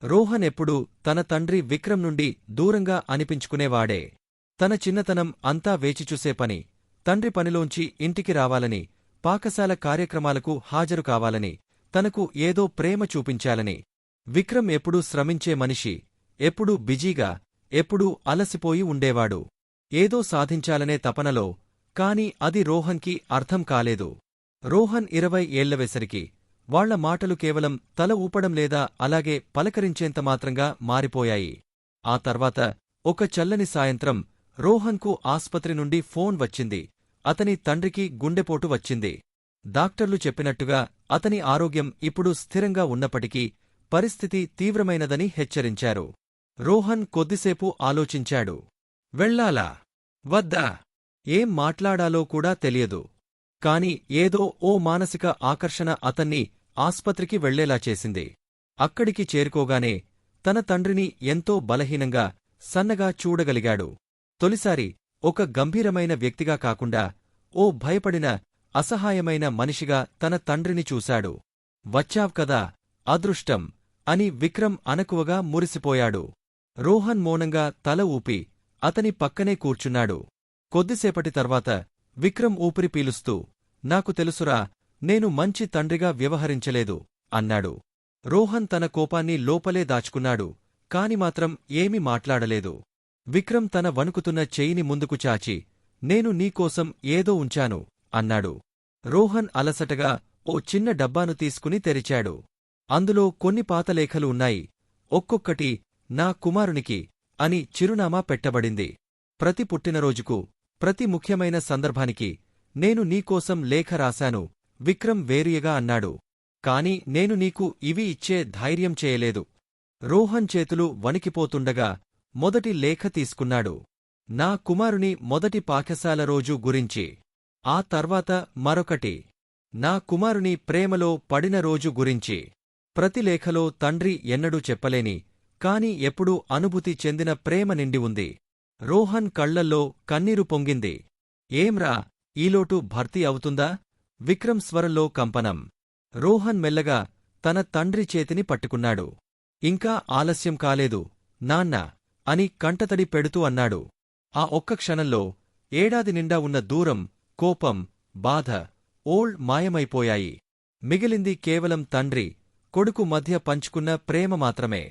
రోహన్ ఎప్పుడూ తన తండ్రి విక్రమ్ నుండి దూరంగా అనిపించుకునేవాడే. తన చిన్నతనం అంతా వేచిచూసే పని, తండ్రి పనిలోంచి ఇంటికి రావాలని, పాకశాల కార్యక్రమాలకు హాజరు కావాలని, తనకు ఏదో ప్రేమ చూపించాలని. విక్రమ్ ఎప్పుడూ శ్రమించే మనిషి, ఎప్పుడూ బిజీగా, ఎప్పుడూ అలసిపోయి ఉండేవాడు. ఏదో సాధించాలనే తపనలో. కాని అది రోహన్కి అర్థం కాలేదు. రోహన్ 20 ఏళ్లవేసరికి వాళ్ల మాటలు కేవలం తల ఊపడం లేదా అలాగే పలకరించేంత మాత్రంగా మారిపోయాయి. ఆ తర్వాత ఒక చల్లని సాయంత్రం రోహన్కు ఆస్పత్రి నుండి ఫోన్ వచ్చింది. అతని తండ్రికి గుండెపోటు వచ్చింది. డాక్టర్లు చెప్పినట్టుగా అతని ఆరోగ్యం ఇప్పుడు స్థిరంగా ఉన్నప్పటికీ పరిస్థితి తీవ్రమైనదని హెచ్చరించారు. రోహన్ కొద్దిసేపు ఆలోచించాడు. వెళ్ళాలా? వద్దా? ఏం మాట్లాడాలో కూడా తెలియదు. కాని ఏదో ఓ మానసిక ఆకర్షణ అతన్ని ఆస్పత్రికి వెళ్లేలా చేసింది. అక్కడికి చేరుకోగానే తన తండ్రిని ఎంతో బలహీనంగా, సన్నగా చూడగలిగాడు. తొలిసారి ఒక గంభీరమైన వ్యక్తిగా కాకుండా ఓ భయపడిన, అసహాయమైన మనిషిగా తన తండ్రిని చూశాడు. వచ్చావ్ కదా, అదృష్టం అని విక్రమ్ అనకువగా మురిసిపోయాడు. రోహన్ మౌనంగా తల ఊపి అతని పక్కనే కూర్చున్నాడు. కొద్దిసేపటి తర్వాత విక్రమ్ ఊపిరి పీలుస్తూ, నాకు తెలుసురా, నేను మంచి తండ్రిగా వ్యవహరించలేదు అన్నాడు. రోహన్ తన కోపాన్ని లోపలే దాచుకున్నాడు, కాని మాత్రం ఏమీ మాట్లాడలేదు. విక్రమ్ తన వణుకుతున్న చెయ్యిని ముందుకు చాచి, నేను నీకోసం ఏదో ఉంచాను అన్నాడు. రోహన్ అలసటగా ఓ చిన్న డబ్బాను తీసుకుని తెరిచాడు. అందులో కొన్ని పాతలేఖలు ఉన్నాయి. ఒక్కొక్కటి నా కుమారునికి అని చిరునామా పెట్టబడింది. ప్రతి పుట్టినరోజుకు, ప్రతి ముఖ్యమైన సందర్భానికి నేను నీకోసం లేఖ రాశాను విక్రమ్ వేరుయగా అన్నాడు. కాని నేను నీకు ఇవి ఇచ్చే ధైర్యం చేయలేదు. రోహన్ చేతులు వణికిపోతుండగా మొదటి లేఖ తీసుకున్నాడు. నా కుమారుని మొదటి పాఠశాల రోజు గురించి. ఆ తర్వాత మరొకటి, నా కుమారుని ప్రేమలో పడిన రోజు గురించి. ప్రతి లేఖలో తండ్రి ఎన్నడూ చెప్పలేని, కాని ఎప్పుడూ అనుభూతి చెందిన ప్రేమ నిండి ఉంది. రోహన్ కళ్లల్లో కన్నీరు పొంగింది. ఏంరా, ఈలోటు భర్తీ అవుతుందా? విక్రమ్ స్వరంలో కంపనం. రోహన్ మెల్లగా తన తండ్రి చేతిని పట్టుకున్నాడు. ఇంకా ఆలస్యం కాలేదు, నాన్నా అని కంటతడి పెడుతూ అన్నాడు. ఆ ఒక్క క్షణంలో ఏడాది నిండా ఉన్న దూరం, కోపం, బాధ, ఓల్డ్ మాయమైపోయాయి. మిగిలింది కేవలం తండ్రి, కొడుకు మధ్య పంచుకున్న ప్రేమ మాత్రమే.